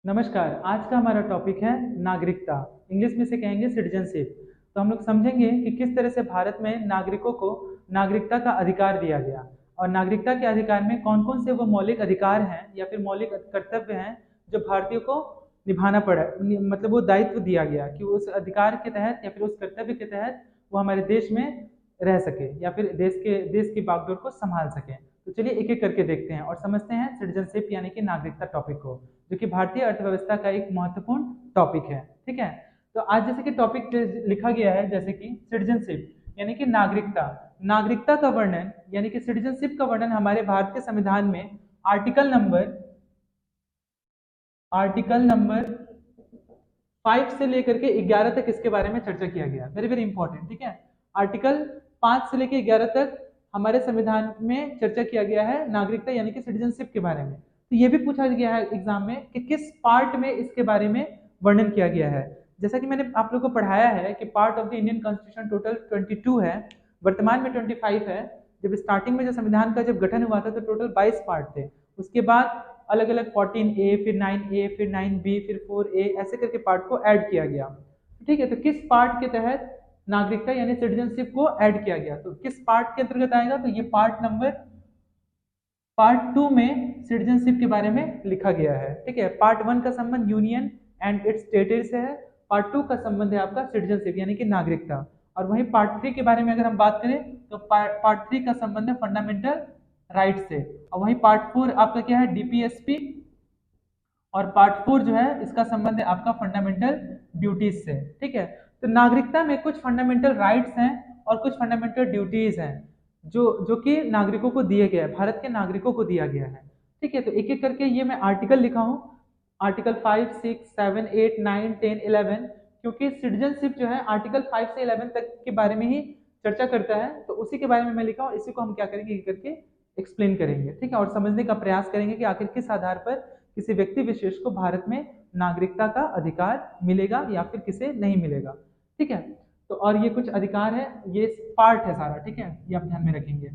नमस्कार। आज का हमारा टॉपिक है नागरिकता। इंग्लिश में से कहेंगे सिटीजनशिप। तो हम लोग समझेंगे कि किस तरह से भारत में नागरिकों को नागरिकता का अधिकार दिया गया और नागरिकता के अधिकार में कौन कौन से वो मौलिक अधिकार हैं या फिर मौलिक कर्तव्य हैं जो भारतीयों को निभाना पड़ा, मतलब वो दायित्व दिया गया कि उस अधिकार के तहत या फिर उस कर्तव्य के तहत वो हमारे देश में रह सके या फिर देश की बागडोर को संभाल सके। तो चलिए एक एक करके देखते हैं और समझते हैं सिटीजनशिप यानी कि नागरिकता टॉपिक को, जो कि भारतीय अर्थव्यवस्था का एक महत्वपूर्ण टॉपिक है। ठीक है, तो आज जैसे कि टॉपिक लिखा गया है जैसे कि सिटीजनशिप यानी कि नागरिकता। नागरिकता का वर्णन यानी कि सिटीजनशिप का वर्णन हमारे भारत के संविधान में आर्टिकल नंबर 5 से लेकर के 11 तक इसके बारे में चर्चा किया गया। Very very important. ठीक है, आर्टिकल 5 से लेकर 11 तक हमारे संविधान में चर्चा किया गया है नागरिकता यानी कि सिटीजनशिप के बारे में। तो ये भी पूछा गया है एग्जाम में कि किस पार्ट में इसके बारे में वर्णन किया गया है। जैसा कि मैंने आप लोग को पढ़ाया है कि part of the Indian constitution total 22 है, वर्तमान में 25 है। जब स्टार्टिंग में जो संविधान का जब गठन हुआ था तो टोटल 22 पार्ट थे। उसके बाद अलग अलग 14A, फिर 9A, फिर 9B, फिर 4A, ऐसे करके पार्ट को ऐड किया गया। ठीक है, तो किस पार्ट के तहत नागरिकता यानी सिटीजनशिप को ऐड किया गया, तो किस पार्ट के अंतर्गत आएगा, तो ये पार्ट 2 में सिटीजनशिप के बारे में लिखा गया है। ठीक है, पार्ट 1 का संबंध यूनियन एंड इट्स टेरिटरी से है, पार्ट 2 का संबंध है आपका सिटीजनशिप यानी कि नागरिकता। और वहीं पार्ट 3 के बारे में अगर हम बात करें तो पार्ट 3 का संबंध है फंडामेंटल राइट से, और वहीं पार्ट 4 आपका क्या है, डीपीएसपी। और पार्ट 4 जो है इसका संबंध है आपका फंडामेंटल ड्यूटीज से। ठीक है, तो नागरिकता में कुछ फंडामेंटल राइट्स हैं और कुछ फंडामेंटल ड्यूटीज हैं जो कि नागरिकों को दिए गए हैं, भारत के नागरिकों को दिया गया है। ठीक है, तो एक एक करके ये मैं आर्टिकल लिखा हूँ, आर्टिकल 5, 6, 7, 8, 9, 10, 11, क्योंकि सिटीजनशिप जो है आर्टिकल 5 से 11 तक के बारे में ही चर्चा करता है, तो उसी के बारे में मैं लिखा हूँ। इसी को हम क्या करेंगे, एक करके एक्सप्लेन करेंगे। ठीक है, और समझने का प्रयास करेंगे कि आखिर किस आधार पर किसी व्यक्ति विशेष को भारत में नागरिकता का अधिकार मिलेगा या फिर किसे नहीं मिलेगा। ठीक है, तो और ये कुछ अधिकार है, ये पार्ट है सारा। ठीक है, ये आप ध्यान में रखेंगे।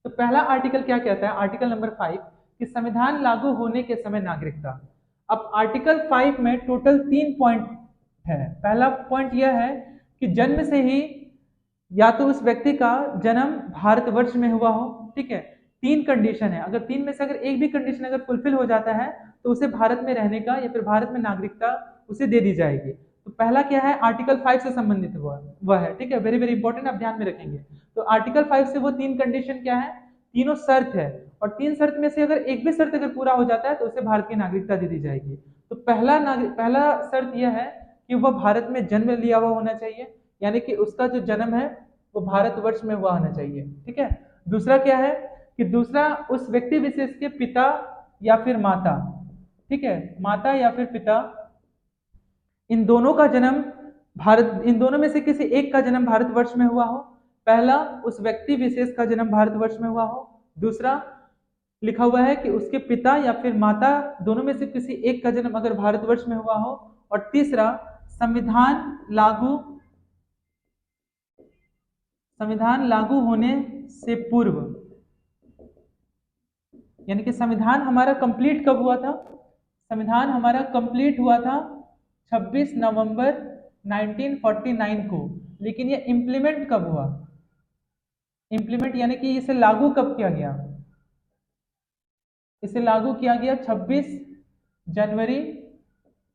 तो पहला आर्टिकल क्या कहता है, आर्टिकल नंबर 5 कि संविधान लागू होने के समय नागरिकता। अब आर्टिकल 5 में टोटल 3 पॉइंट है। पहला पॉइंट यह है कि जन्म से ही या तो उस व्यक्ति का जन्म भारतवर्ष में हुआ हो। ठीक है, 3 कंडीशन है, अगर 3 में से अगर एक भी कंडीशन अगर फुलफिल हो जाता है तो उसे भारत में रहने का या फिर भारत में नागरिकता उसे दे दी जाएगी। तो पहला क्या है, आर्टिकल 5 से संबंधित वह है। ठीक है, वेरी वेरी इंपॉर्टेंट, आप ध्यान में रखेंगे। तो आर्टिकल 5 से वो 3 कंडीशन क्या है, तीनों शर्त है, और 3 शर्त में से अगर एक भी शर्त अगर पूरा हो जाता है तो उसे भारत की नागरिकता दे दी जाएगी। तो पहला शर्त यह है कि वह भारत में जन्म लिया हुआ होना चाहिए, यानी कि उसका जो जन्म है वो भारतवर्ष में हुआ होना चाहिए। ठीक है, दूसरा क्या है कि दूसरा उस व्यक्ति विशेष के पिता या फिर माता, ठीक है, माता या फिर पिता, इन दोनों का जन्म इन दोनों में से किसी एक का जन्म भारतवर्ष में हुआ हो। पहला, उस व्यक्ति विशेष का जन्म भारतवर्ष में हुआ हो। दूसरा लिखा हुआ है कि उसके पिता या फिर माता दोनों में से किसी एक का जन्म अगर भारतवर्ष में हुआ हो। और तीसरा, संविधान लागू संविधान लागू होने से पूर्व, यानी कि संविधान हमारा कंप्लीट कब हुआ था, संविधान हमारा कंप्लीट हुआ था 26 नवंबर 1949 को, लेकिन ये इंप्लीमेंट कब हुआ, इंप्लीमेंट यानी कि इसे लागू कब किया गया, इसे लागू किया गया 26 जनवरी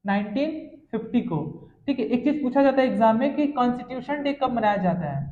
1950 को। ठीक है, एक चीज पूछा जाता है एग्जाम में कि कॉन्स्टिट्यूशन डे कब मनाया जाता है,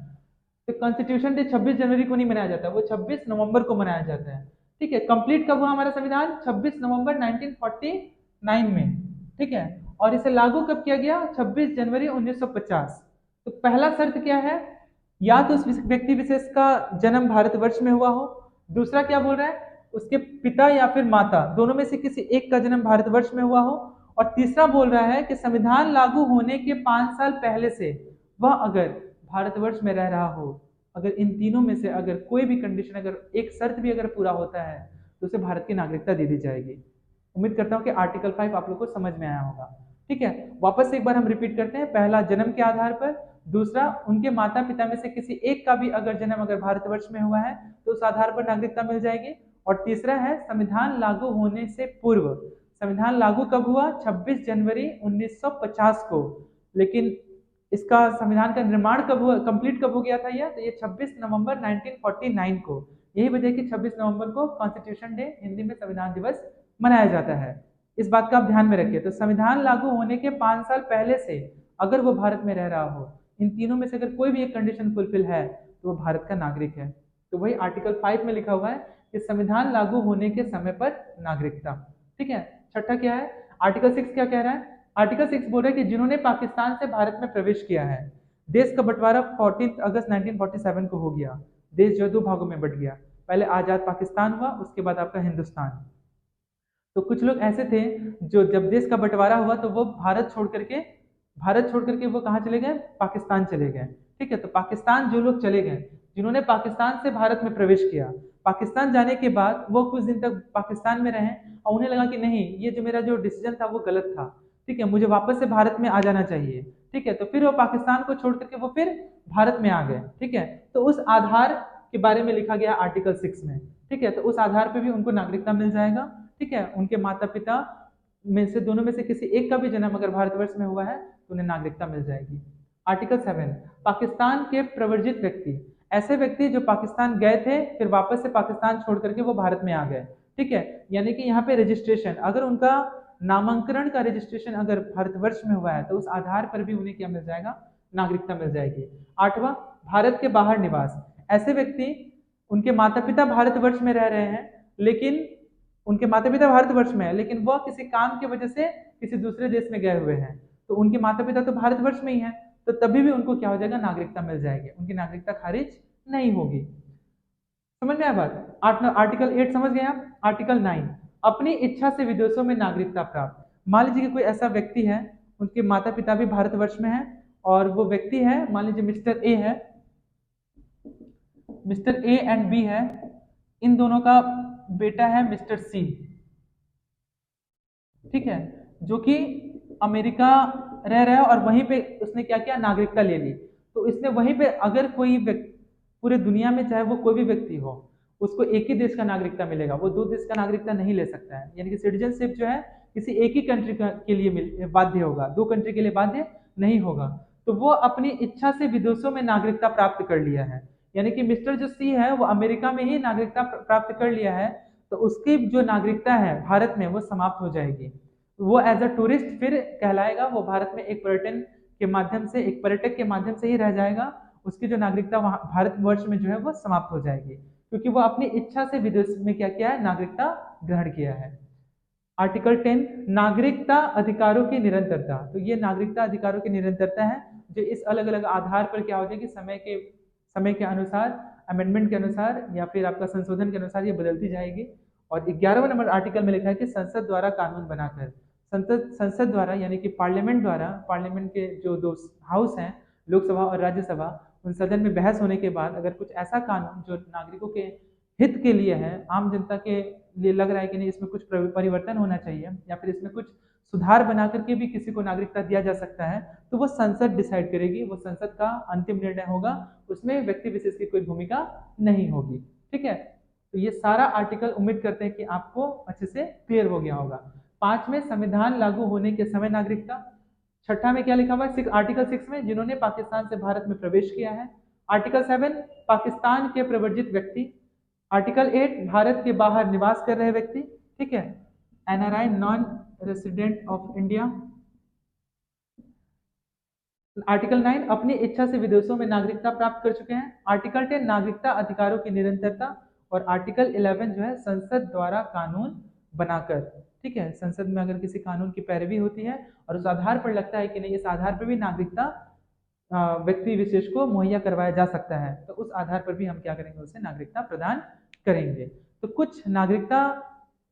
तो कॉन्स्टिट्यूशन डे 26 जनवरी को नहीं मनाया जाता, वो 26 नवंबर को मनाया जाता है। ठीक है, कंप्लीट कब हुआ हमारा संविधान, 26 नवंबर 1949 में। ठीक है, और इसे लागू कब किया गया, 26 जनवरी 1950। तो पहला शर्त क्या है, या तो उस व्यक्ति विशेष का जन्म भारतवर्ष में हुआ हो। दूसरा क्या बोल रहा है, उसके पिता या फिर माता दोनों में से किसी एक का जन्म भारतवर्ष में हुआ हो। और तीसरा बोल रहा है कि संविधान लागू होने के 5 साल पहले से वह अगर भारतवर्ष में रह रहा हो। अगर इन तीनों में से अगर कोई भी कंडीशन, अगर एक शर्त भी अगर पूरा होता है तो उसे भारत की नागरिकता दे दी जाएगी। उम्मीद करता हूं कि आर्टिकल 5 आप लोग को समझ में आया होगा। ठीक है, वापस से एक बार हम रिपीट करते हैं। पहला, जन्म के आधार पर। दूसरा, उनके माता पिता में से किसी एक का भी अगर जन्म अगर भारतवर्ष में हुआ है तो उस आधार पर नागरिकता मिल जाएगी। और तीसरा है, संविधान लागू होने से पूर्व, संविधान लागू कब हुआ? 26 जनवरी 1950 को। लेकिन इसका संविधान का निर्माण कब हुआ, कंप्लीट कब हो गया था यह? तो ये 26 नवंबर 1949 को। यही वजह है कि 26 नवंबर को कॉन्स्टिट्यूशन डे, हिंदी में संविधान दिवस मनाया जाता है। इस बात का आप ध्यान में रखिए। तो संविधान लागू होने के 5 साल पहले से अगर वो भारत में रह रहा हो, इन तीनों में से अगर कोई भी एक कंडीशन फुलफिल है, तो वो भारत का नागरिक है। तो वही आर्टिकल 5 में लिखा हुआ है कि संविधान लागू होने के समय पर नागरिकता। ठीक है। छठा क्या है? आर्टिकल 6 क्या कह रहा है? आर्टिकल 6 बोल रहा है कि जिन्होंने पाकिस्तान से भारत में प्रवेश किया है। देश का बंटवारा 14 अगस्त 1947 को हो गया। देश जो 2 भागों में बट गया। पहले आजाद पाकिस्तान हुआ, उसके बाद आपका हिंदुस्तान। तो कुछ लोग ऐसे थे जो जब देश का बंटवारा हुआ तो वो भारत छोड़ करके वो कहाँ चले गए? पाकिस्तान चले गए। ठीक है। तो पाकिस्तान जो लोग चले गए, जिन्होंने पाकिस्तान से भारत में प्रवेश किया, पाकिस्तान जाने के बाद वो कुछ दिन तक पाकिस्तान में रहे और उन्हें लगा कि नहीं, ये जो मेरा जो डिसीजन था वो गलत था। ठीक है, मुझे वापस से भारत में आ जाना चाहिए। ठीक है। तो फिर वो पाकिस्तान को छोड़ करके वो फिर भारत में आ गए। ठीक है। तो उस आधार के बारे में लिखा गया आर्टिकल 6 में। ठीक है। तो उस आधार पर भी उनको नागरिकता मिल जाएगा। ठीक है। उनके माता पिता में से दोनों में से किसी एक का भी जन्म अगर भारतवर्ष में हुआ है तो उन्हें नागरिकता मिल जाएगी। आर्टिकल 7, पाकिस्तान के प्रवर्जित व्यक्ति, ऐसे व्यक्ति जो पाकिस्तान गए थे फिर वापस से पाकिस्तान छोड़ करके वो भारत में आ गए। ठीक है। यानी कि यहाँ पे रजिस्ट्रेशन, अगर उनका नामांकन का रजिस्ट्रेशन अगर भारतवर्ष में हुआ है तो उस आधार पर भी उन्हें क्या मिल जाएगा? नागरिकता मिल जाएगी। 8वां, भारत के बाहर निवास, ऐसे व्यक्ति, उनके माता पिता भारतवर्ष में रह रहे हैं लेकिन उनके माता पिता भारतवर्ष में है लेकिन वह किसी काम की वजह से किसी दूसरे देश में गए हुए हैं, तो उनके माता पिता तो भारतवर्ष में ही है, तो तभी भी उनको क्या हो जाएगा? नागरिकता मिल जाएगी। उनकी नागरिकता खारिज नहीं होगी। समझ में आया बात? आर्टिकल 8 समझ गए आप? आर्टिकल 9, अपनी इच्छा से विदेशों में नागरिकता प्राप्त। मान लीजिए कि कोई ऐसा व्यक्ति है, उनके माता पिता भी भारतवर्ष में है और वो व्यक्ति है, मान लीजिए मिस्टर ए है, मिस्टर ए एंड बी है, इन दोनों का बेटा है मिस्टर सी। ठीक है। जो कि अमेरिका रह रहा है और वहीं पे उसने क्या किया? नागरिकता ले ली। तो इसने वहीं पे अगर कोई पूरे दुनिया में चाहे वो कोई भी व्यक्ति हो, उसको एक ही देश का नागरिकता मिलेगा, वो 2 देश का नागरिकता नहीं ले सकता है। यानी कि सिटीजनशिप जो है किसी एक ही कंट्री के लिए बाध्य होगा, 2 कंट्री के लिए बाध्य नहीं होगा। तो वो अपनी इच्छा से विदेशों में नागरिकता प्राप्त कर लिया है। यानी कि मिस्टर जो सी है वो अमेरिका में ही नागरिकता प्राप्त कर लिया है, तो उसकी जो नागरिकता है भारत में वो समाप्त हो जाएगी। वो एज अ टूरिस्ट फिर कहलाएगा, वो भारत में एक पर्यटन के माध्यम से, एक पर्यटक के माध्यम से ही रह जाएगा। उसकी जो नागरिकता वहाँ भारतवर्ष में जो है वो समाप्त हो जाएगी, क्योंकि वो अपनी इच्छा से विदेश में क्या किया है? नागरिकता ग्रहण किया है। आर्टिकल 10, नागरिकता अधिकारों की निरंतरता। तो ये नागरिकता अधिकारों की निरंतरता है जो इस अलग अलग आधार पर क्या हो जाएगी? समय के अनुसार, अमेंडमेंट के अनुसार या फिर आपका संशोधन के अनुसार ये बदलती जाएगी। और 11वां नंबर आर्टिकल में लिखा है कि संसद द्वारा कानून बनाकर, संसद द्वारा यानी कि पार्लियामेंट द्वारा, पार्लियामेंट के जो 2 हाउस हैं, लोकसभा और राज्यसभा, उन सदन में बहस होने के बाद अगर कुछ ऐसा कानून जो नागरिकों के हित के लिए है, आम जनता के लिए लग रहा है कि नहीं इसमें कुछ परिवर्तन होना चाहिए या फिर इसमें कुछ सुधार बना करके भी किसी को नागरिकता दिया जा सकता है, तो वो संसद डिसाइड करेगी, वो संसद का अंतिम निर्णय होगा, उसमें व्यक्ति विशेष की कोई भूमिका नहीं होगी। ठीक है। तो ये सारा आर्टिकल उम्मीद करते हैं कि आपको अच्छे से क्लियर हो गया होगा। 5 में संविधान लागू होने के समय नागरिकता। छठा में क्या लिखा हुआ है? आर्टिकल 6 में जिन्होंने पाकिस्तान से भारत में प्रवेश किया है। आर्टिकल 7, पाकिस्तान के प्रवर्जित व्यक्ति। आर्टिकल 8, भारत के बाहर निवास कर रहे व्यक्ति। ठीक है। NRI, non resident of India. Article 9, अपनी इच्छा से विदेशों में नागरिकता प्राप्त कर चुके हैं। आर्टिकल 10, नागरिकता अधिकारों की निरंतरता। और आर्टिकल 11 जो है संसद द्वारा कानून बनाकर। ठीक है। संसद में अगर किसी कानून की पैरवी होती है और उस आधार पर लगता है कि नहीं, इस आधार पर भी नागरिकता व्यक्ति विशेष को मुहैया करवाया जा सकता है, तो उस आधार पर भी हम क्या करेंगे? उसे नागरिकता प्रदान करेंगे। तो कुछ नागरिकता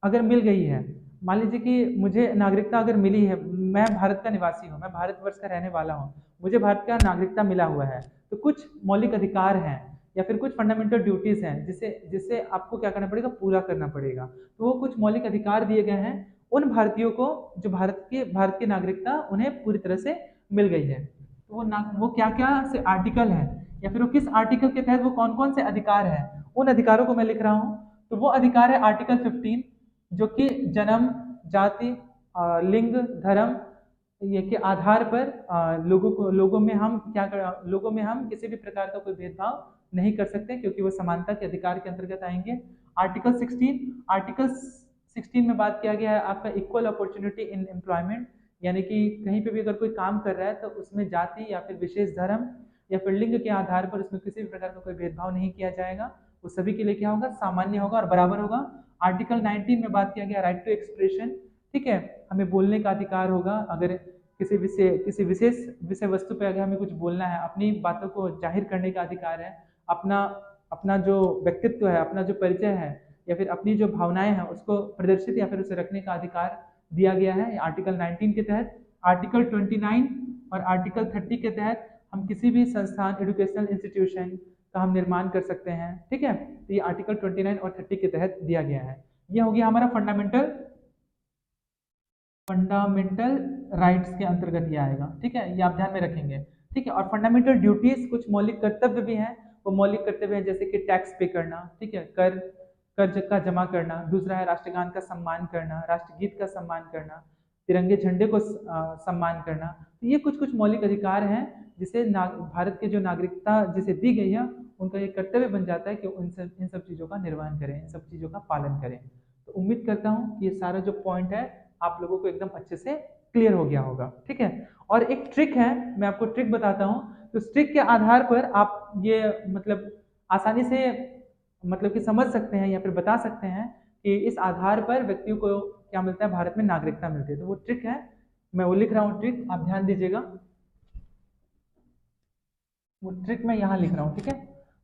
अगर मिल गई है, मान लीजिए कि मुझे नागरिकता अगर मिली है, मैं भारत का निवासी हूँ, मैं भारतवर्ष का रहने वाला हूँ, मुझे भारत का नागरिकता मिला हुआ है, तो कुछ मौलिक अधिकार हैं या फिर कुछ फंडामेंटल ड्यूटीज हैं जिसे जिसे आपको क्या करना पड़ेगा? पूरा करना पड़ेगा। तो वो कुछ मौलिक अधिकार दिए गए हैं उन भारतीयों को जो भारत की नागरिकता उन्हें पूरी तरह से मिल गई है। तो वो क्या क्या से आर्टिकल है या फिर वो किस आर्टिकल के तहत वो कौन कौन से अधिकार हैं, उन अधिकारों को मैं लिख रहा हूँ। तो वो अधिकार है आर्टिकल 15, जो कि जन्म, जाति, लिंग, धर्म ये के आधार पर लोगों में हम किसी भी प्रकार का कोई भेदभाव नहीं कर सकते, क्योंकि वो समानता के अधिकार के अंतर्गत आएंगे। आर्टिकल 16 में बात किया गया है आपका इक्वल अपॉर्चुनिटी इन एम्प्लॉयमेंट, यानी कि कहीं पे भी अगर कोई काम कर रहा है तो उसमें जाति या फिर विशेष धर्म या फिर लिंग के आधार पर उसमें किसी भी प्रकार का कोई भेदभाव नहीं किया जाएगा, वो सभी के लिए क्या होगा, सामान्य होगा और बराबर होगा। आर्टिकल 19 में बात किया गया राइट टू एक्सप्रेशन, ठीक है, हमें बोलने का अधिकार होगा। अगर किसी विशेष विषय वस्तु पे अगर हमें कुछ बोलना है, अपनी बातों को जाहिर करने का अधिकार है, अपना अपना जो व्यक्तित्व है, अपना जो परिचय है या फिर अपनी जो भावनाएं हैं उसको प्रदर्शित या फिर उसे रखने का अधिकार दिया गया है आर्टिकल 19 के तहत। आर्टिकल 29 और आर्टिकल 30 के तहत हम किसी भी संस्थान, एजुकेशनल इंस्टीट्यूशन का हम निर्माण कर सकते हैं, ठीक है। तो ये आर्टिकल 29 और 30 के तहत दिया गया है। ये हो गया हमारा फंडामेंटल राइट्स के अंतर्गत ये आएगा, ठीक है, ये आप ध्यान में रखेंगे, ठीक है। और फंडामेंटल ड्यूटीज, कुछ मौलिक कर्तव्य भी हैं। वो मौलिक कर्तव्य हैं जैसे कि टैक्स पे करना, ठीक है, कर्ज का जमा करना। दूसरा है राष्ट्रगान का सम्मान करना, राष्ट्रगीत का सम्मान करना, तिरंगे झंडे को सम्मान करना। तो ये कुछ कुछ मौलिक अधिकार हैं जिसे भारत के जो नागरिकता जिसे दी गई है उनका ये कर्तव्य बन जाता है कि इन सब चीज़ों का निर्वहन करें, इन सब चीज़ों का पालन करें। तो उम्मीद करता हूँ ये सारा जो पॉइंट है आप लोगों को एकदम अच्छे से क्लियर हो गया होगा, ठीक है। और एक ट्रिक है, मैं आपको ट्रिक बताता हूँ। तो ट्रिक के आधार पर आप ये मतलब आसानी से मतलब कि समझ सकते हैं या फिर बता सकते हैं कि इस आधार पर व्यक्तियों को क्या मिलता है, भारत में नागरिकता मिलती है। तो वो ट्रिक है, मैं वो लिख रहा हूँ ट्रिक, आप ध्यान दीजिएगा। वो ट्रिक मैं यहाँ लिख रहा हूँ, ठीक है।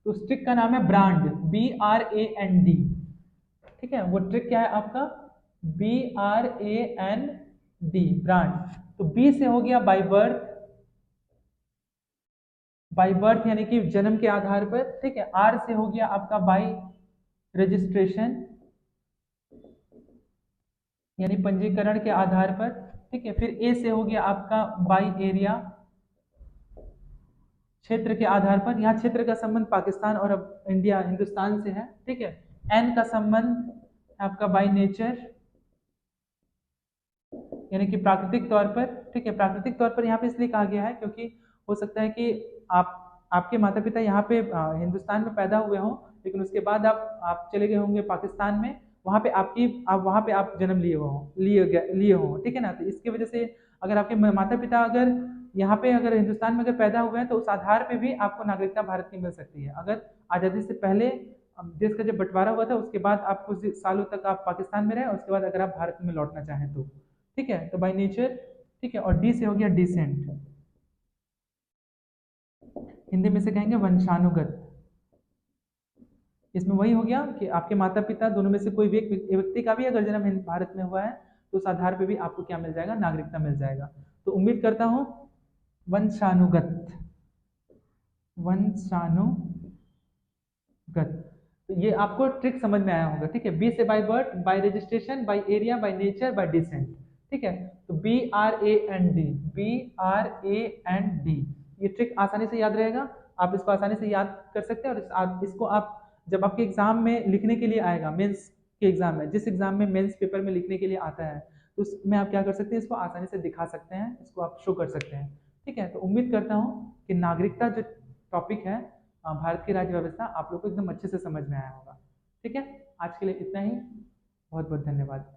तो उस ट्रिक का नाम है ब्रांड, BRAND, ठीक है। वो ट्रिक क्या है आपका, BRAND, ब्रांड। तो बी से हो गया बाय बर्थ यानी कि जन्म के आधार पर, ठीक है। आर से हो गया आपका बाय रजिस्ट्रेशन यानी पंजीकरण के आधार पर, ठीक है। फिर ए से हो गया आपका बाय एरिया, क्षेत्र के आधार पर। यहाँ क्षेत्र का संबंध पाकिस्तान और अब इंडिया हिंदुस्तान से है, ठीक है। एन का संबंध आपका बाय नेचर यानी कि प्राकृतिक तौर पर, ठीक है। प्राकृतिक तौर पर यहाँ पे इसलिए कहा गया है क्योंकि हो सकता है कि आपके माता पिता यहाँ पे हिंदुस्तान में पैदा हुए हों, लेकिन उसके बाद आप चले गए होंगे पाकिस्तान में, वहाँ पे वहाँ पे आप जन्म लिए हों, ठीक है ना। तो इसकी वजह से अगर आपके माता पिता अगर यहाँ पे अगर हिंदुस्तान में अगर पैदा हुए हैं तो उस आधार पे भी आपको नागरिकता भारत की मिल सकती है। अगर आज़ादी से पहले देश का जब बंटवारा हुआ था उसके बाद आप कुछ सालों तक आप पाकिस्तान में रहे, उसके बाद अगर आप भारत में लौटना चाहें तो, ठीक है। तो बाय नेचर, ठीक है। और डी से हो गया डिसेंट, हिंदी में से कहेंगे वंशानुगत। इसमें वही हो गया कि आपके माता पिता दोनों में से कोई व्यक्ति का भी अगर जन्म भारत में हुआ है तो उस आधार पे भी आपको क्या मिल जाएगा, नागरिकता मिल जाएगा। तो उम्मीद करता हूँ वंशानुगत, तो ये आपको ट्रिक समझ में आया होगा, ठीक है। बी से by birth, bye registration, by area, by nature, bye decent, ठीक है। तो BRAND, ये ट्रिक आसानी से याद रहेगा, आप इसको आसानी से याद कर सकते हैं। और इसको आप जब आपके एग्जाम में लिखने के लिए आएगा, मेंस के एग्जाम में, जिस एग्जाम में मेंस पेपर में लिखने के लिए आता है, तो उसमें आप क्या कर सकते हैं, इसको आसानी से दिखा सकते हैं, इसको आप शो कर सकते हैं, ठीक है। तो उम्मीद करता हूँ कि नागरिकता जो टॉपिक है, भारत की राज्य व्यवस्था, आप लोग को एकदम अच्छे से समझ में आया होगा, ठीक है। आज के लिए इतना ही, बहुत बहुत धन्यवाद।